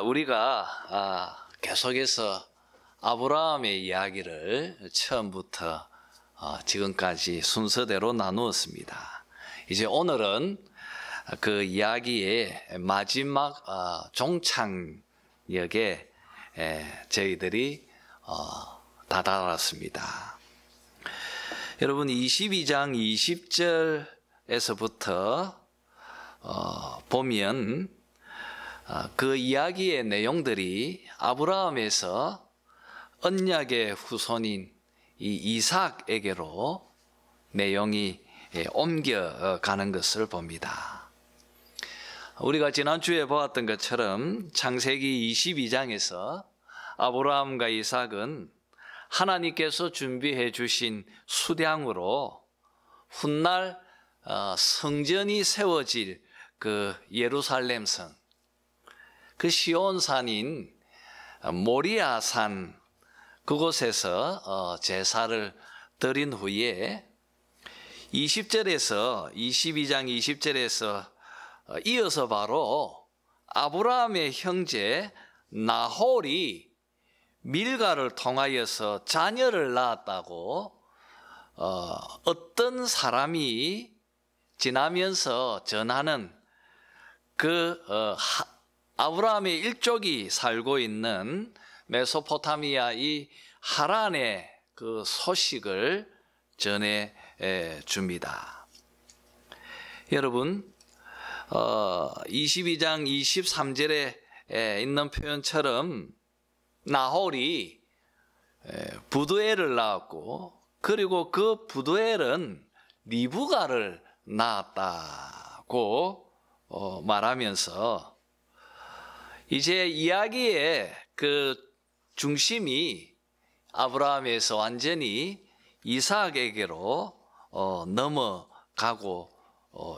우리가 계속해서 아브라함의 이야기를 처음부터 지금까지 순서대로 나누었습니다. 이제 오늘은 그 이야기의 마지막 종착역에 저희들이 다다랐습니다. 여러분 22장 20절에서부터 보면 그 이야기의 내용들이 아브라함에서 언약의 후손인 이 이삭에게로 내용이 옮겨가는 것을 봅니다. 우리가 지난주에 보았던 것처럼 창세기 22장에서 아브라함과 이삭은 하나님께서 준비해 주신 수량으로 훗날 성전이 세워질 그 예루살렘 성, 그 시온산인 모리아산 그곳에서 제사를 드린 후에 22장 20절에서 이어서 바로 아브라함의 형제 나홀이 밀가를 통하여서 자녀를 낳았다고 어떤 사람이 지나면서 전하는 그 아브라함의 일족이 살고 있는 메소포타미아 이 하란의 그 소식을 전해 줍니다. 여러분 22장 23절에 있는 표현처럼 나홀이 부두엘을 낳았고 그리고 그 부두엘은 리브가를 낳았다고 말하면서 이제 이야기의 그 중심이 아브라함에서 완전히 이삭에게로 넘어가고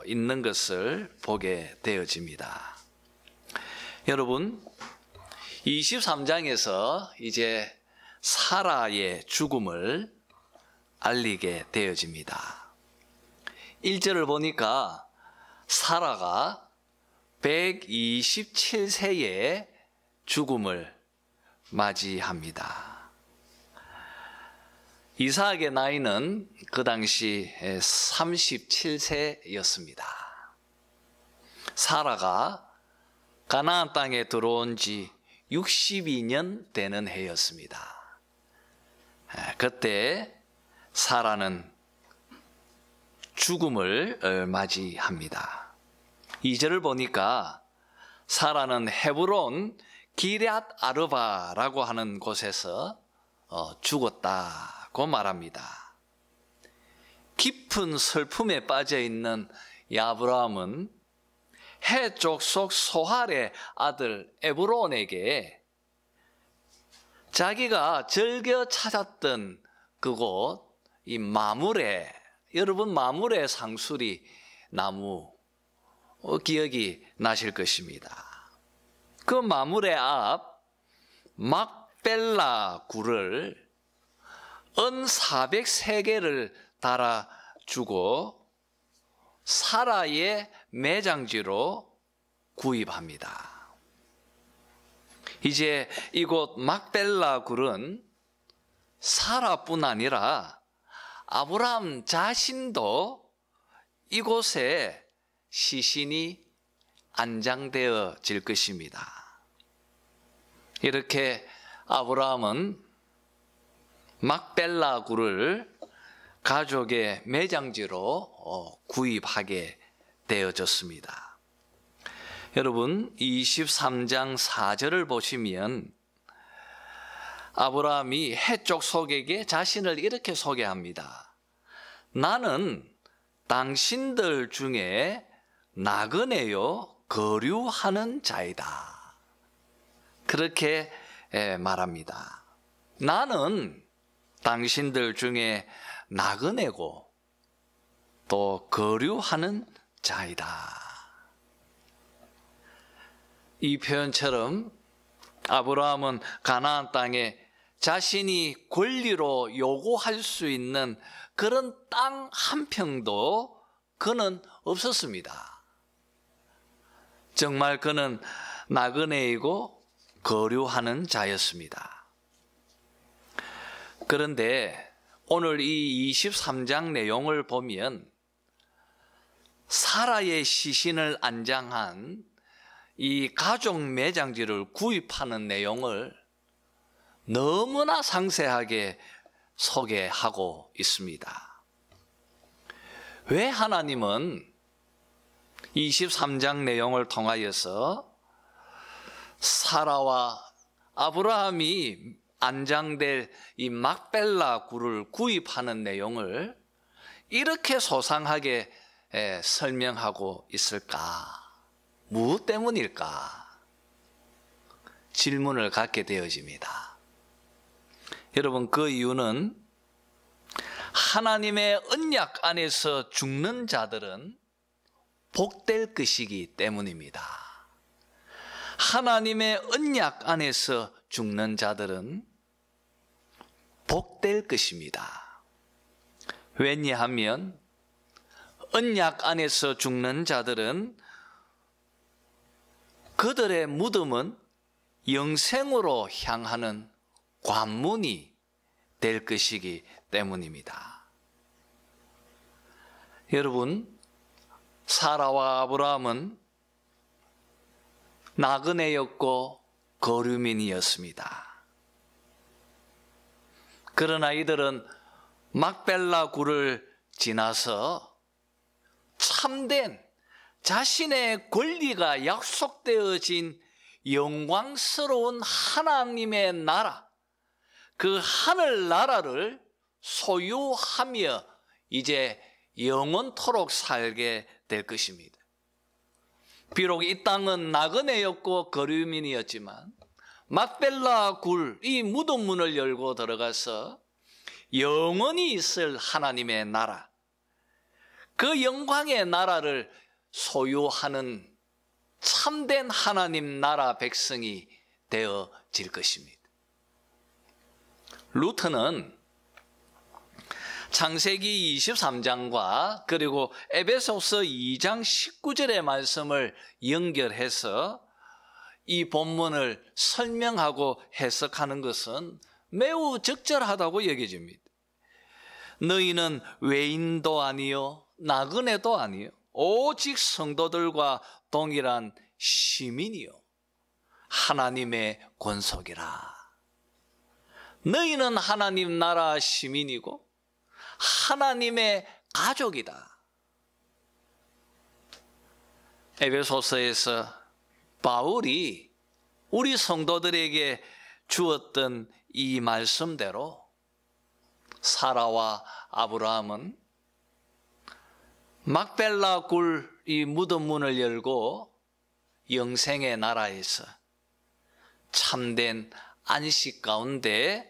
있는 것을 보게 되어집니다. 여러분 23장에서 이제 사라의 죽음을 알리게 되어집니다. 1절을 보니까 사라가 127세의 죽음을 맞이합니다. 이삭의 나이는 그 당시 37세였습니다. 사라가 가나안 땅에 들어온 지 62년 되는 해였습니다. 그때 사라는 죽음을 맞이합니다. 2절을 보니까 사라는 헤브론 기럇 아르바라고 하는 곳에서 죽었다고 말합니다. 깊은 슬픔에 빠져 있는 아브라함은 해 족속 소할의 아들 에브론에게 자기가 즐겨 찾았던 그곳 이 마므레, 여러분 마므레 상수리 나무 기억이 나실 것입니다. 그 마므레 앞 막벨라 굴을 은 403개를 달아주고 사라의 매장지로 구입합니다. 이제 이곳 막벨라 굴은 사라뿐 아니라 아브라함 자신도 이곳에 시신이 안장되어질 것입니다. 이렇게 아브라함은 막벨라 굴을 가족의 매장지로 구입하게 되어졌습니다. 여러분 23장 4절을 보시면 아브라함이 해족 속에게 자신을 이렇게 소개합니다. 나는 당신들 중에 나그네요 거류하는 자이다. 그렇게 말합니다. 나는 당신들 중에 나그네고 또 거류하는 자이다. 이 표현처럼 아브라함은 가나안 땅에 자신이 권리로 요구할 수 있는 그런 땅 한 평도 그는 없었습니다. 정말 그는 나그네이고 거류하는 자였습니다. 그런데 오늘 이 23장 내용을 보면 사라의 시신을 안장한 이 가족 매장지를 구입하는 내용을 너무나 상세하게 소개하고 있습니다. 왜 하나님은 23장 내용을 통하여서 사라와 아브라함이 안장될 이 막벨라 굴을 구입하는 내용을 이렇게 소상하게 설명하고 있을까? 무엇 때문일까? 질문을 갖게 되어집니다. 여러분, 그 이유는 하나님의 언약 안에서 죽는 자들은 복될 것이기 때문입니다. 하나님의 언약 안에서 죽는 자들은 복될 것입니다. 왜냐하면 언약 안에서 죽는 자들은 그들의 무덤은 영생으로 향하는 관문이 될 것이기 때문입니다. 여러분, 사라와 아브라함은 나그네였고 거류민이었습니다. 그러나 이들은 막벨라 굴을 지나서 참된 자신의 권리가 약속되어진 영광스러운 하나님의 나라, 그 하늘나라를 소유하며 이제 영원토록 살게 될 것입니다. 비록 이 땅은 나그네였고 거류민이었지만 막벨라 굴, 이 무덤문을 열고 들어가서 영원히 있을 하나님의 나라, 그 영광의 나라를 소유하는 참된 하나님 나라 백성이 되어질 것입니다. 루터는 창세기 23장과 그리고 에베소서 2장 19절의 말씀을 연결해서 이 본문을 설명하고 해석하는 것은 매우 적절하다고 여겨집니다. 너희는 외인도 아니요 나그네도 아니요 오직 성도들과 동일한 시민이요 하나님의 권속이라. 너희는 하나님 나라 시민이고 하나님의 가족이다. 에베소서에서 바울이 우리 성도들에게 주었던 이 말씀대로 사라와 아브라함은 막벨라 굴 이 무덤문을 열고 영생의 나라에서 참된 안식 가운데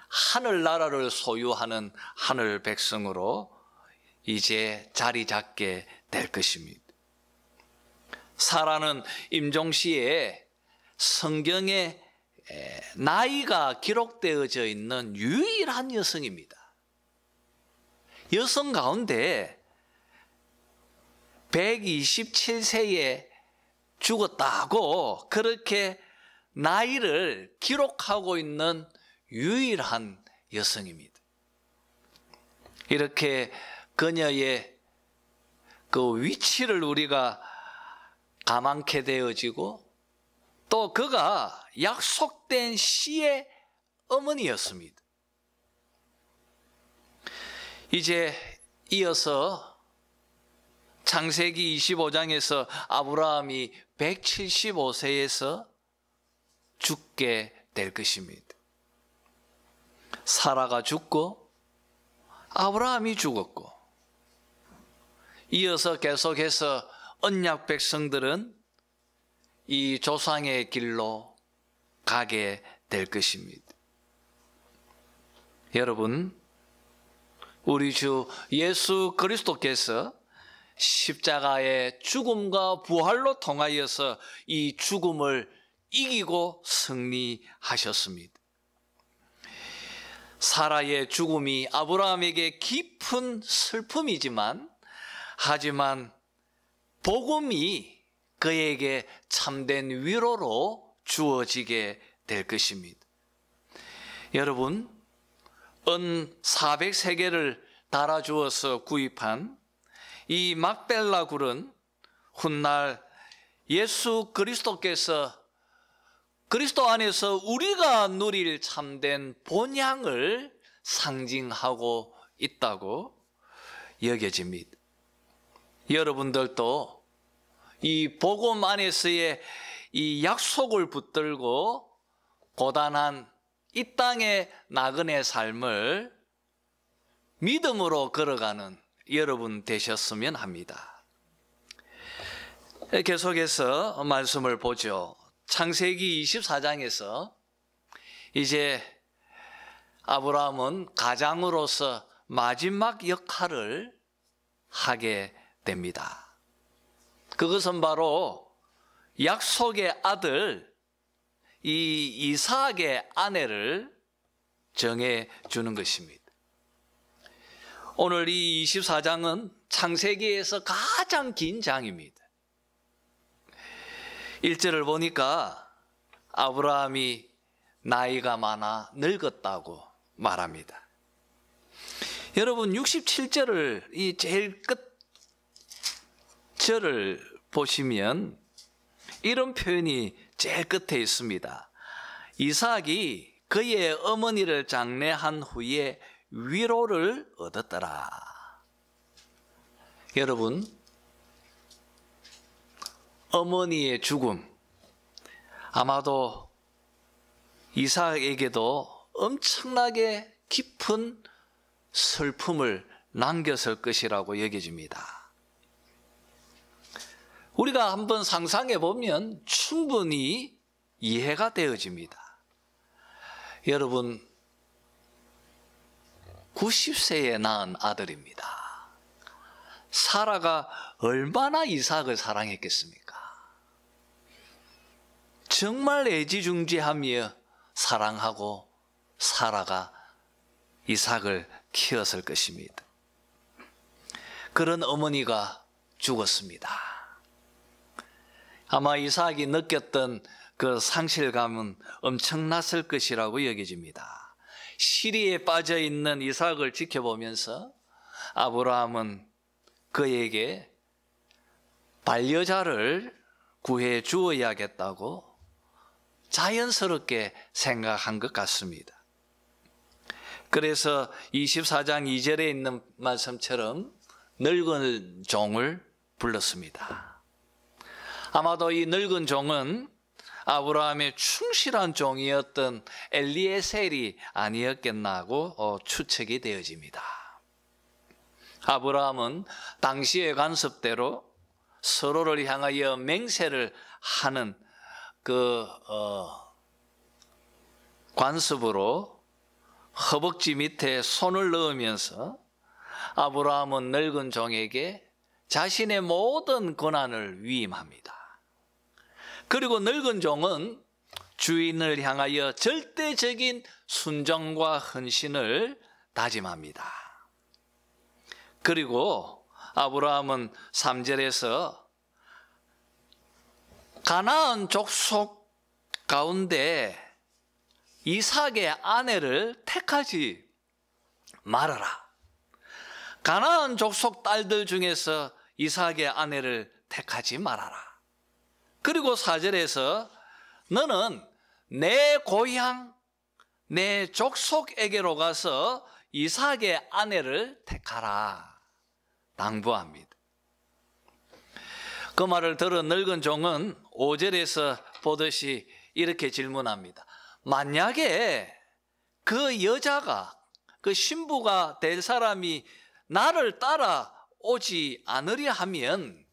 하늘나라를 소유하는 하늘 백성으로 이제 자리 잡게 될 것입니다. 사라는 임종시에 성경에 나이가 기록되어져 있는 유일한 여성입니다. 여성 가운데 127세에 죽었다고 그렇게 나이를 기록하고 있는 유일한 여성입니다. 이렇게 그녀의 그 위치를 우리가 가만케 되어지고 또 그가 약속된 씨의 어머니였습니다. 이제 이어서 창세기 25장에서 아브라함이 175세에서 죽게 될 것입니다. 사라가 죽고 아브라함이 죽었고 이어서 계속해서 언약 백성들은 이 조상의 길로 가게 될 것입니다. 여러분, 우리 주 예수 그리스도께서 십자가의 죽음과 부활로 통하여서 이 죽음을 이기고 승리하셨습니다. 사라의 죽음이 아브라함에게 깊은 슬픔이지만 하지만 복음이 그에게 참된 위로로 주어지게 될 것입니다. 여러분, 은 403개를 달아주어서 구입한 이 막벨라 굴은 훗날 예수 그리스도께서 그리스도 안에서 우리가 누릴 참된 본향을 상징하고 있다고 여겨집니다. 여러분들도 이 복음 안에서의 이 약속을 붙들고 고단한 이 땅의 나그네 삶을 믿음으로 걸어가는 여러분 되셨으면 합니다. 계속해서 말씀을 보죠. 창세기 24장에서 이제 아브라함은 가장으로서 마지막 역할을 하게 됩니다. 그것은 바로 약속의 아들 이 이삭의 아내를 정해 주는 것입니다. 오늘 이 24장은 창세기에서 가장 긴 장입니다. 1절을 보니까 아브라함이 나이가 많아 늙었다고 말합니다. 여러분 67절을 이 제일 끝 절을 보시면 이런 표현이 제일 끝에 있습니다. 이삭이 그의 어머니를 장례한 후에 위로를 얻었더라. 여러분, 어머니의 죽음, 아마도 이삭에게도 엄청나게 깊은 슬픔을 남겼을 것이라고 여겨집니다. 우리가 한번 상상해 보면 충분히 이해가 되어집니다. 여러분, 90세에 낳은 아들입니다. 사라가 얼마나 이삭을 사랑했겠습니까? 정말 애지중지하며 사랑하고 사라가 이삭을 키웠을 것입니다. 그런 어머니가 죽었습니다. 아마 이삭이 느꼈던 그 상실감은 엄청났을 것이라고 여겨집니다. 시리에 빠져 있는 이삭을 지켜보면서 아브라함은 그에게 반려자를 구해 주어야겠다고 자연스럽게 생각한 것 같습니다. 그래서 24장 2절에 있는 말씀처럼 늙은 종을 불렀습니다. 아마도 이 늙은 종은 아브라함의 충실한 종이었던 엘리에셀이 아니었겠나고 추측이 되어집니다. 아브라함은 당시의 관습대로 서로를 향하여 맹세를 하는 관습으로 허벅지 밑에 손을 넣으면서 아브라함은 늙은 종에게 자신의 모든 권한을 위임합니다. 그리고 늙은 종은 주인을 향하여 절대적인 순종과 헌신을 다짐합니다. 그리고 아브라함은 3절에서 가나안 족속 가운데 이삭의 아내를 택하지 말아라. 가나안 족속 딸들 중에서 이삭의 아내를 택하지 말아라. 그리고 4절에서 너는 내 고향, 내 족속에게로 가서 이삭의 아내를 택하라. 당부합니다. 그 말을 들은 늙은 종은 5절에서 보듯이 이렇게 질문합니다. 만약에 그 여자가, 그 신부가 될 사람이 나를 따라오지 않으려 하면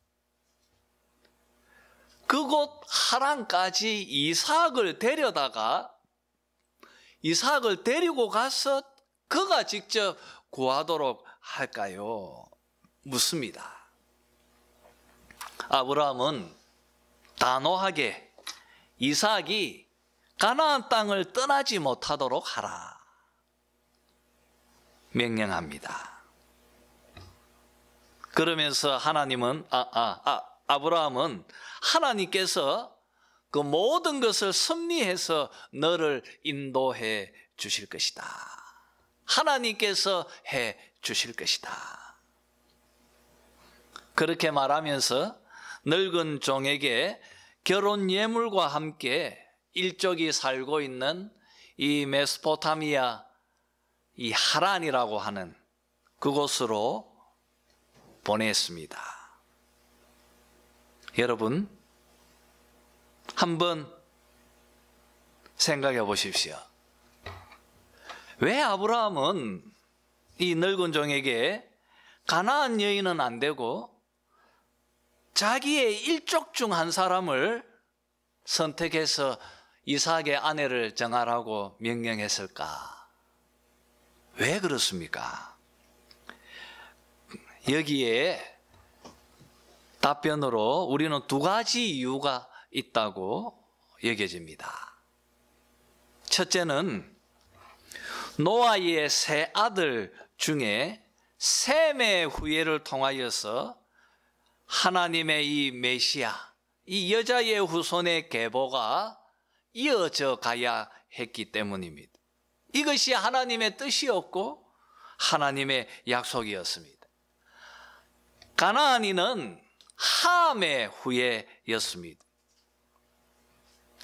그곳 하란까지 이삭을 데리고 가서 그가 직접 구하도록 할까요? 묻습니다. 아브라함은 단호하게 이삭이 가나안 땅을 떠나지 못하도록 하라 명령합니다. 그러면서 하나님은 아브라함은 하나님께서 그 모든 것을 섭리해서 너를 인도해 주실 것이다. 하나님께서 해 주실 것이다. 그렇게 말하면서 늙은 종에게 결혼 예물과 함께 일족이 살고 있는 이 메소포타미아, 이 하란이라고 하는 그곳으로 보냈습니다. 여러분, 한번 생각해 보십시오. 왜 아브라함은 이 늙은 종에게 가나안 여인은 안 되고 자기의 일족 중 한 사람을 선택해서 이삭의 아내를 정하라고 명령했을까? 왜 그렇습니까? 여기에 답변으로 우리는 두 가지 이유가 있다고 여겨집니다. 첫째는 노아의 세 아들 중에 셈의 후예를 통하여서 하나님의 이 메시아, 이 여자의 후손의 계보가 이어져 가야 했기 때문입니다. 이것이 하나님의 뜻이었고 하나님의 약속이었습니다. 가나안인은 함의 후예였습니다.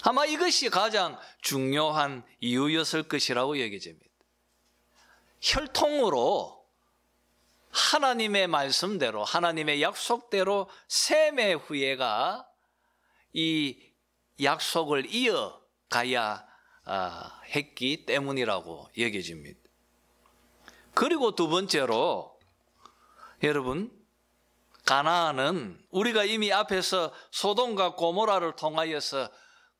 아마 이것이 가장 중요한 이유였을 것이라고 여겨집니다. 혈통으로 하나님의 말씀대로, 하나님의 약속대로 셈의 후예가 이 약속을 이어가야 했기 때문이라고 여겨집니다. 그리고 두 번째로, 여러분, 가나안은 우리가 이미 앞에서 소돔과 고모라를 통하여서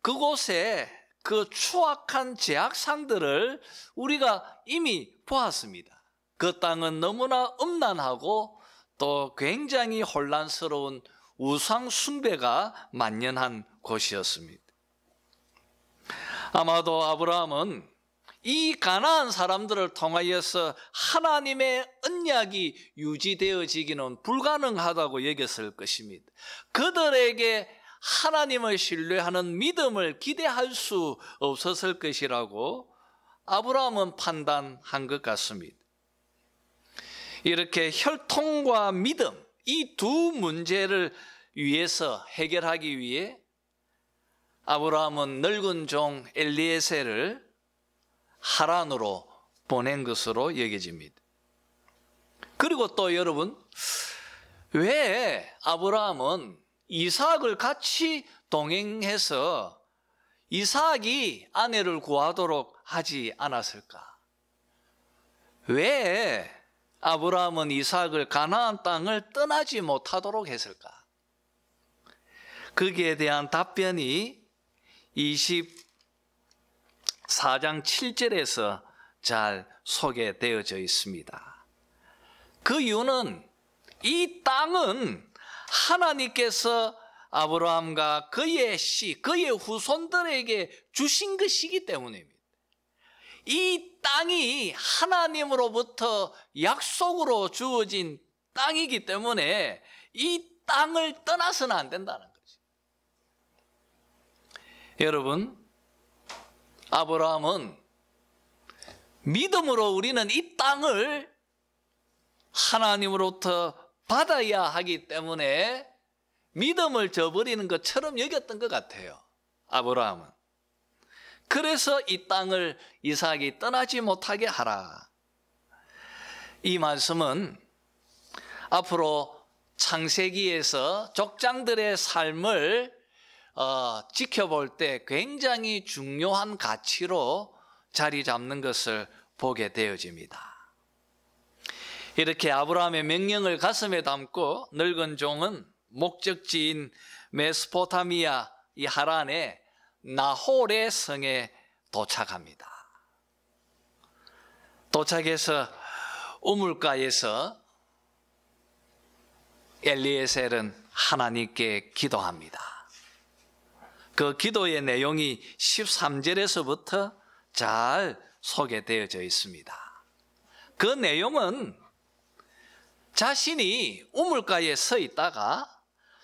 그곳에 그 추악한 제약상들을 우리가 이미 보았습니다. 그 땅은 너무나 음란하고 또 굉장히 혼란스러운 우상 숭배가 만연한 곳이었습니다. 아마도 아브라함은 이 가나안 사람들을 통하여서 하나님의 언약이 유지되어지기는 불가능하다고 여겼을 것입니다. 그들에게 하나님을 신뢰하는 믿음을 기대할 수 없었을 것이라고 아브라함은 판단한 것 같습니다. 이렇게 혈통과 믿음, 이 두 문제를 위해서 해결하기 위해 아브라함은 늙은 종 엘리에셀을 하란으로 보낸 것으로 여겨집니다. 그리고 또 여러분, 왜 아브라함은 이삭을 같이 동행해서 이삭이 아내를 구하도록 하지 않았을까? 왜 아브라함은 이삭을 가나안 땅을 떠나지 못하도록 했을까? 거기에 대한 답변이 24장 7절에서 잘 소개되어져 있습니다. 그 이유는 이 땅은 하나님께서 아브라함과 그의 그의 후손들에게 주신 것이기 때문입니다. 이 땅이 하나님으로부터 약속으로 주어진 땅이기 때문에 이 땅을 떠나서는 안 된다는 거죠. 여러분, 아브라함은 믿음으로 우리는 이 땅을 하나님으로부터 받아야 하기 때문에 믿음을 저버리는 것처럼 여겼던 것 같아요, 아브라함은. 그래서 이 땅을 이삭이 떠나지 못하게 하라. 이 말씀은 앞으로 창세기에서 족장들의 삶을 지켜볼 때 굉장히 중요한 가치로 자리 잡는 것을 보게 되어집니다. 이렇게 아브라함의 명령을 가슴에 담고 늙은 종은 목적지인 메소포타미아 이 하란의 나홀의 성에 도착합니다. 도착해서 우물가에서 엘리에셀은 하나님께 기도합니다. 그 기도의 내용이 13절에서부터 잘 소개되어져 있습니다. 그 내용은 자신이 우물가에 서 있다가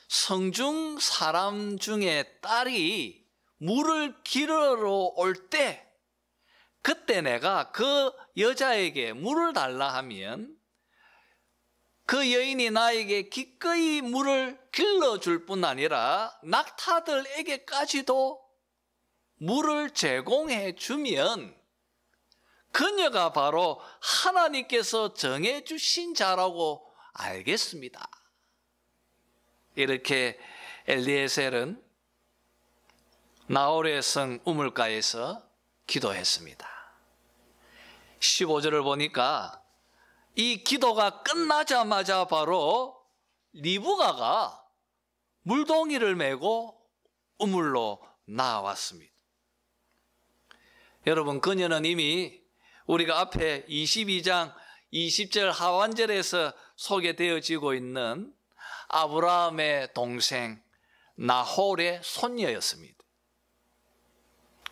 성중 사람 중에 딸이 물을 길으러 올 때, 그때 내가 그 여자에게 물을 달라 하면 그 여인이 나에게 기꺼이 물을 길러줄 뿐 아니라 낙타들에게까지도 물을 제공해 주면 그녀가 바로 하나님께서 정해주신 자라고 알겠습니다. 이렇게 엘리에셀은 나홀의 성 우물가에서 기도했습니다. 15절을 보니까 이 기도가 끝나자마자 바로 리브가가 물동이를 메고 우물로 나왔습니다. 여러분, 그녀는 이미 우리가 앞에 22장 20절 하완절에서 소개되어지고 있는 아브라함의 동생 나홀의 손녀였습니다.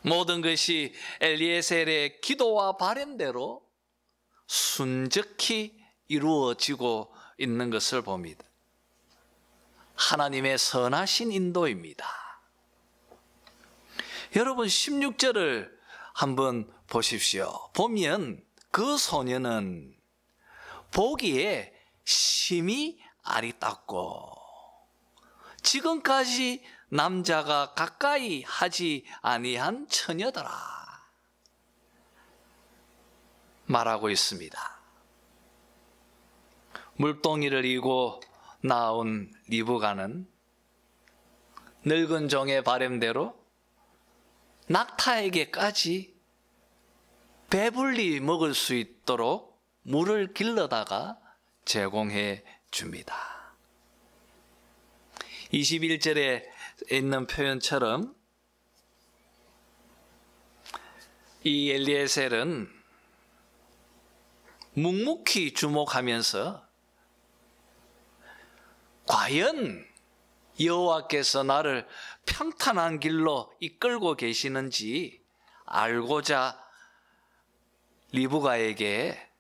모든 것이 엘리에셀의 기도와 바람대로 순적히 이루어지고 있는 것을 봅니다. 하나님의 선하신 인도입니다. 여러분, 16절을 한번 보십시오. 보면 그 소녀는 보기에 심히 아리따고 지금까지 남자가 가까이 하지 아니한 처녀더라 말하고 있습니다. 물동이를 이고 나온 리브가는 늙은 종의 바람대로 낙타에게까지 배불리 먹을 수 있도록 물을 길러다가 제공해 줍니다. 21절에 있는 표현처럼 이 엘리에셀은 묵묵히 주목하면서 과연 여호와께서 나를 평탄한 길로 이끌고 계시는지 알고자 리브가에게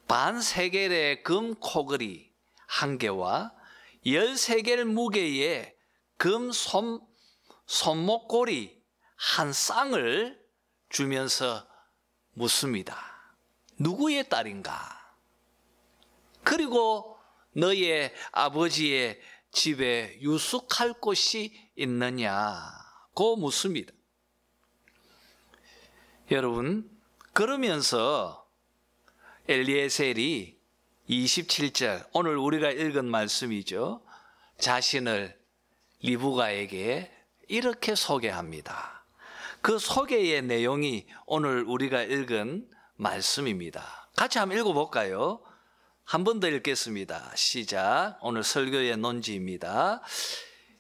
반세겔의 금 코걸이 1개와 13겔 무게의 금 손목고리 1쌍을 주면서 묻습니다. 누구의 딸인가? 그리고 너의 아버지의 집에 유숙할 곳이 있느냐고 묻습니다. 여러분, 그러면서 엘리에셀이 27절, 오늘 우리가 읽은 말씀이죠. 자신을 리브가에게 이렇게 소개합니다. 그 소개의 내용이 오늘 우리가 읽은 말씀입니다. 같이 한번 읽어볼까요? 한 번 더 읽겠습니다. 시작. 오늘 설교의 논지입니다.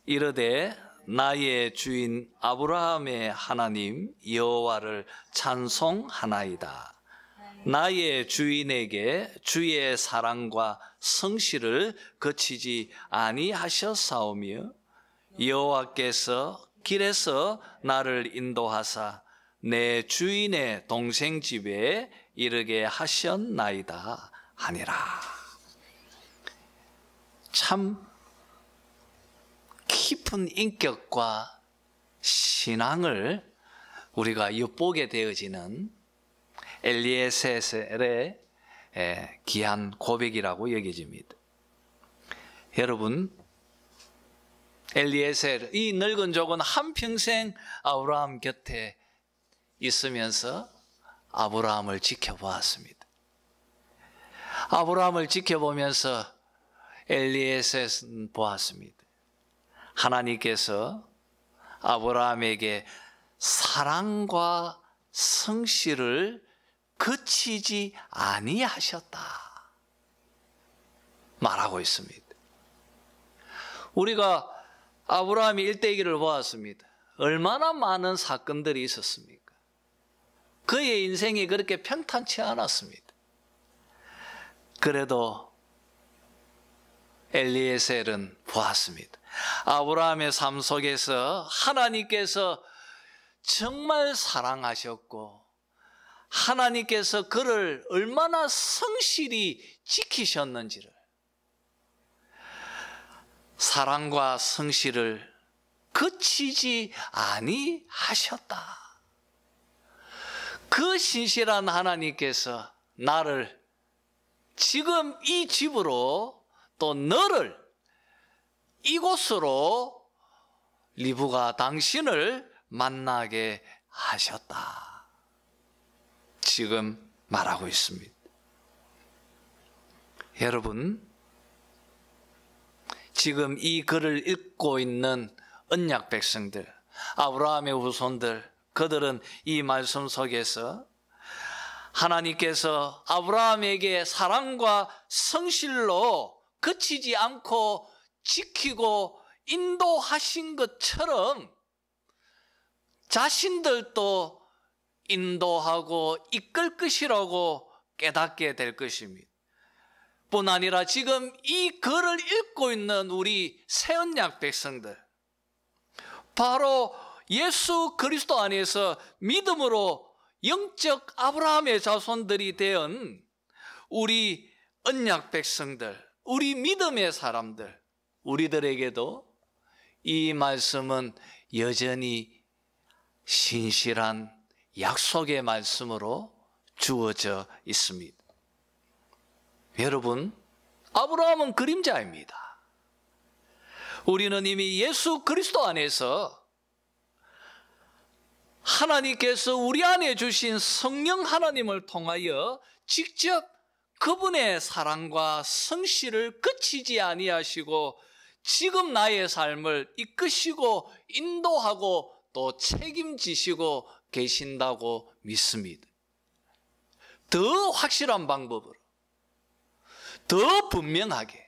이르되 나의 주인 아브라함의 하나님 여호와를 찬송하나이다. 나의 주인에게 주의 사랑과 성실을 거치지 아니하셨사오며 여호와께서 길에서 나를 인도하사 내 주인의 동생 집에 이르게 하셨나이다 하니라. 참 깊은 인격과 신앙을 우리가 엿보게 되어지는 엘리에셀의 귀한 고백이라고 여겨집니다. 여러분, 엘리에셀, 이 늙은 족은 한평생 아브라함 곁에 있으면서 아브라함을 지켜보았습니다. 아브라함을 지켜보면서 엘리에셀은 보았습니다. 하나님께서 아브라함에게 사랑과 성실을 거치지 아니하셨다 말하고 있습니다. 우리가 아브라함의 일대기를 보았습니다. 얼마나 많은 사건들이 있었습니까? 그의 인생이 그렇게 평탄치 않았습니다. 그래도 엘리에셀은 보았습니다. 아브라함의 삶 속에서 하나님께서 정말 사랑하셨고 하나님께서 그를 얼마나 성실히 지키셨는지를, 사랑과 성실을 그치지 아니하셨다. 그 신실한 하나님께서 나를 지금 이 집으로 또 너를 이곳으로 리브가 당신을 만나게 하셨다. 지금 말하고 있습니다. 여러분, 지금 이 글을 읽고 있는 언약 백성들, 아브라함의 후손들, 그들은 이 말씀 속에서 하나님께서 아브라함에게 사랑과 성실로 그치지 않고 지키고 인도하신 것처럼 자신들도 인도하고 이끌 것이라고 깨닫게 될 것입니다. 뿐 아니라 지금 이 글을 읽고 있는 우리 새언약 백성들, 바로 예수 그리스도 안에서 믿음으로 영적 아브라함의 자손들이 된 우리 언약 백성들, 우리 믿음의 사람들, 우리들에게도 이 말씀은 여전히 신실한 약속의 말씀으로 주어져 있습니다. 여러분, 아브라함은 그림자입니다. 우리는 이미 예수 그리스도 안에서 하나님께서 우리 안에 주신 성령 하나님을 통하여 직접 그분의 사랑과 성실을 그치지 아니하시고 지금 나의 삶을 이끄시고 인도하고 또 책임지시고 계신다고 믿습니다. 더 확실한 방법으로, 더 분명하게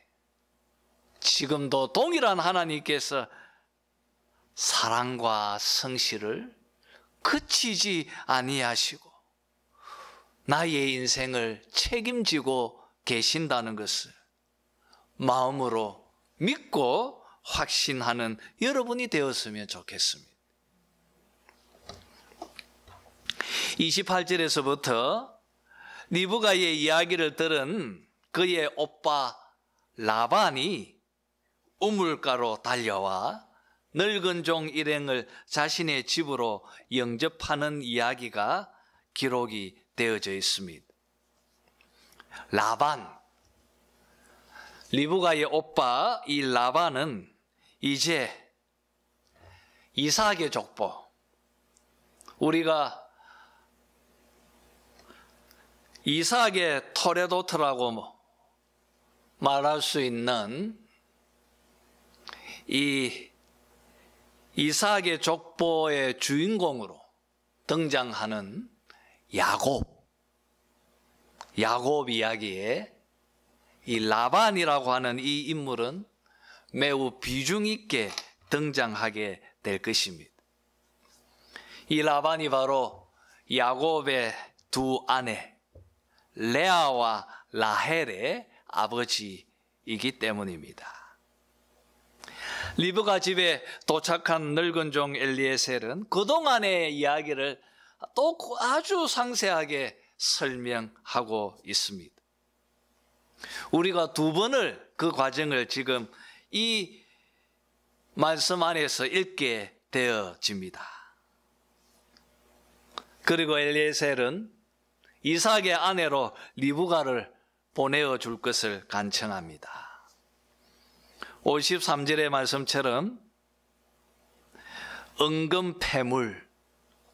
지금도 동일한 하나님께서 사랑과 성실을 그치지 아니하시고 나의 인생을 책임지고 계신다는 것을 마음으로 믿고 확신하는 여러분이 되었으면 좋겠습니다. 28절에서부터 리브가의 이야기를 들은 그의 오빠 라반이 우물가로 달려와 늙은 종 일행을 자신의 집으로 영접하는 이야기가 기록이 되어져 있습니다. 라반, 리브가의 오빠 이 라반은 이제 이삭의 족보, 우리가 이삭의 토레도트라고 말할 수 있는 이 이삭의 족보의 주인공으로 등장하는 야곱 이야기에 이 라반이라고 하는 이 인물은 매우 비중 있게 등장하게 될 것입니다. 이 라반이 바로 야곱의 두 아내 레아와 라헬의 아버지이기 때문입니다. 리브가 집에 도착한 늙은 종 엘리에셀은 그동안의 이야기를 또 아주 상세하게 설명하고 있습니다. 우리가 두 번을 그 과정을 지금 이 말씀 안에서 읽게 되어집니다. 그리고 엘리에셀은 이삭의 아내로 리브가를 보내어 줄 것을 간청합니다. 53절의 말씀처럼 은금 패물,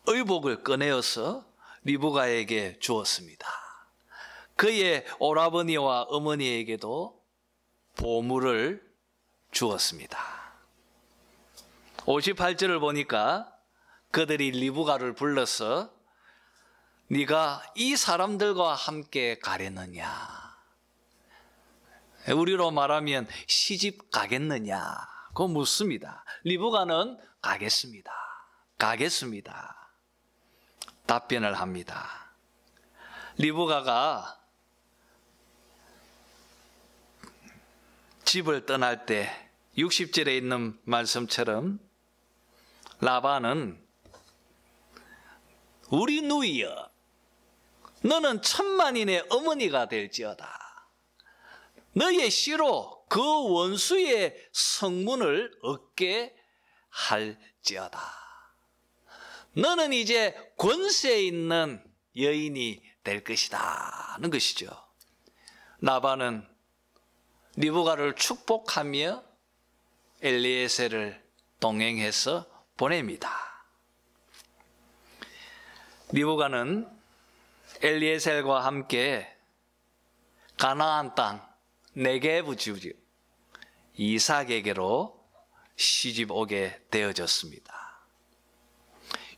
의복을 꺼내어서 리브가에게 주었습니다. 그의 오라버니와 어머니에게도 보물을 주었습니다. 58절을 보니까 그들이 리브가를 불러서 네가 이 사람들과 함께 가려느냐, 우리로 말하면 시집 가겠느냐고 묻습니다. 리브가는 가겠습니다 답변을 합니다. 리브가가 집을 떠날 때 60절에 있는 말씀처럼 라반은 우리 누이여, 너는 천만인의 어머니가 될지어다. 너의 씨로 그 원수의 성문을 얻게 할지어다. 너는 이제 권세 있는 여인이 될 것이다 하는 것이죠. 라반은 리브가를 축복하며 엘리에셀을 동행해서 보냅니다. 리브가는 엘리에셀과 함께 가나안 땅 네게브 지구 이삭에게로 시집 오게 되어졌습니다.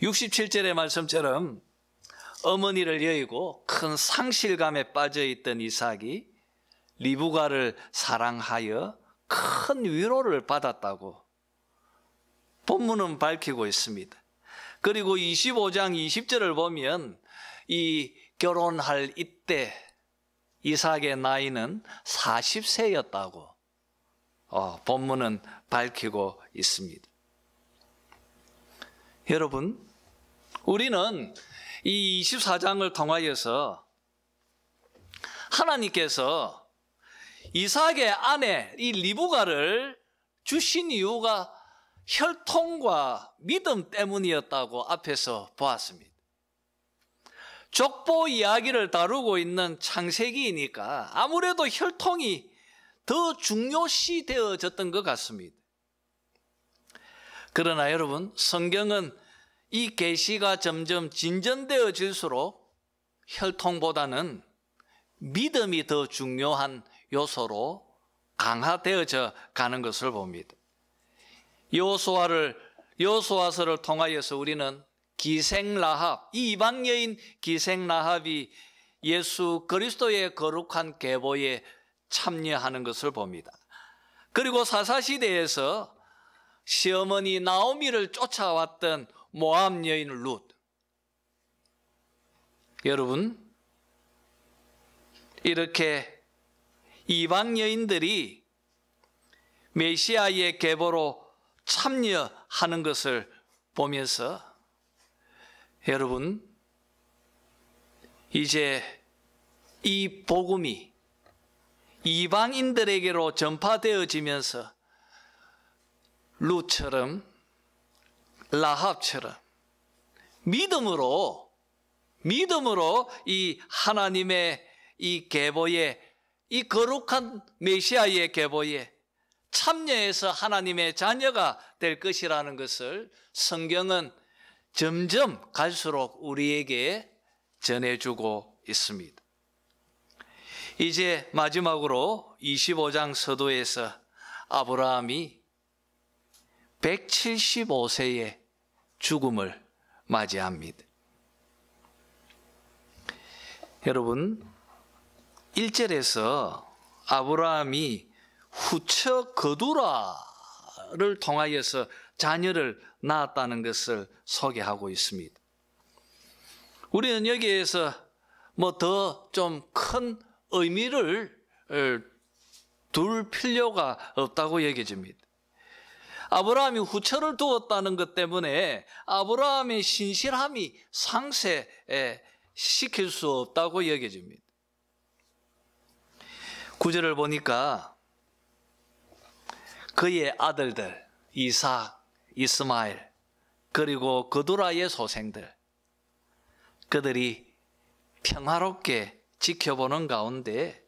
67절의 말씀처럼 어머니를 여의고 큰 상실감에 빠져있던 이삭이 리브가를 사랑하여 큰 위로를 받았다고 본문은 밝히고 있습니다. 그리고 25장 20절을 보면 이 결혼할 이때 이삭의 나이는 40세였다고 본문은 밝히고 있습니다. 여러분, 우리는 이 24장을 통하여서 하나님께서 이삭의 아내 이 리브가를 주신 이유가 혈통과 믿음 때문이었다고 앞에서 보았습니다. 족보 이야기를 다루고 있는 창세기이니까 아무래도 혈통이 더 중요시 되어졌던 것 같습니다. 그러나 여러분, 성경은 이 계시가 점점 진전되어질수록 혈통보다는 믿음이 더 중요한 요소로 강화되어져 가는 것을 봅니다. 여호수아서를 통하여서 우리는 기생라합, 이 이방 여인 기생라합이 예수 그리스도의 거룩한 계보에 참여하는 것을 봅니다. 그리고 사사시대에서 시어머니 나오미를 쫓아왔던 모압 여인 룻. 여러분, 이렇게 이방 여인들이 메시아의 계보로 참여하는 것을 보면서 여러분, 이제 이 복음이 이방인들에게로 전파되어지면서 룻처럼 라합처럼 믿음으로 이 하나님의 이 계보에, 이 거룩한 메시아의 계보에 참여해서 하나님의 자녀가 될 것이라는 것을 성경은 점점 갈수록 우리에게 전해주고 있습니다. 이제 마지막으로 25장 서도에서 아브라함이 175세의 죽음을 맞이합니다. 여러분, 1절에서 아브라함이 후처 거두라를 통하여서 자녀를 낳았다는 것을 소개하고 있습니다. 우리는 여기에서 뭐 더 좀 큰 의미를 둘 필요가 없다고 여겨집니다. 아브라함이 후처를 두었다는 것 때문에 아브라함의 신실함이 상쇄시킬 수 없다고 여겨집니다. 9절을 보니까 그의 아들들 이삭, 이스마엘 그리고 그두라의 소생들, 그들이 평화롭게 지켜보는 가운데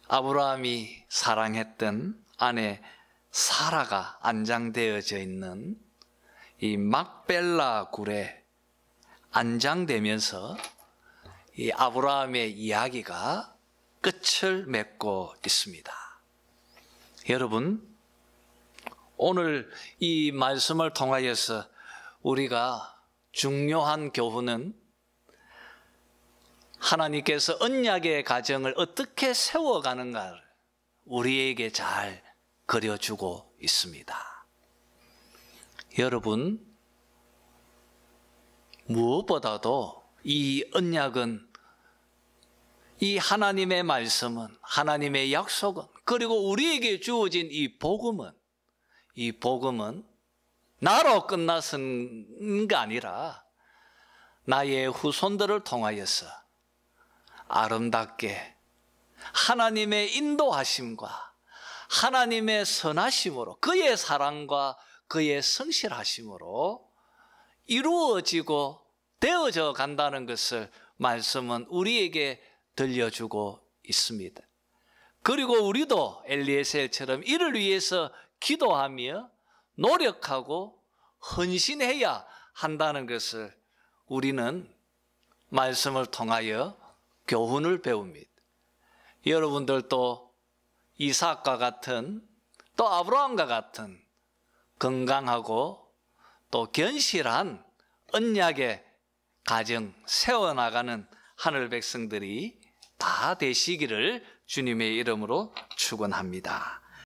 아브라함이 사랑했던 아내 사라가 안장되어져 있는 이 막벨라 굴에 안장되면서 이 아브라함의 이야기가 끝을 맺고 있습니다. 여러분, 오늘 이 말씀을 통하여서 우리가 중요한 교훈은 하나님께서 언약의 가정을 어떻게 세워가는가를 우리에게 잘 그려주고 있습니다. 여러분, 무엇보다도 이 언약은, 이 하나님의 말씀은, 하나님의 약속은, 그리고 우리에게 주어진 이 복음은 나로 끝나는 게 아니라 나의 후손들을 통하여서 아름답게 하나님의 인도하심과 하나님의 선하심으로, 그의 사랑과 그의 성실하심으로 이루어지고 되어져 간다는 것을 말씀은 우리에게 들려주고 있습니다. 그리고 우리도 엘리에셀처럼 이를 위해서 기도하며 노력하고 헌신해야 한다는 것을 우리는 말씀을 통하여 교훈을 배웁니다. 여러분들도 이삭과 같은, 또 아브라함과 같은 건강하고 또 견실한 언약의 가정 세워나가는 하늘 백성들이 다 되시기를 주님의 이름으로 축원합니다.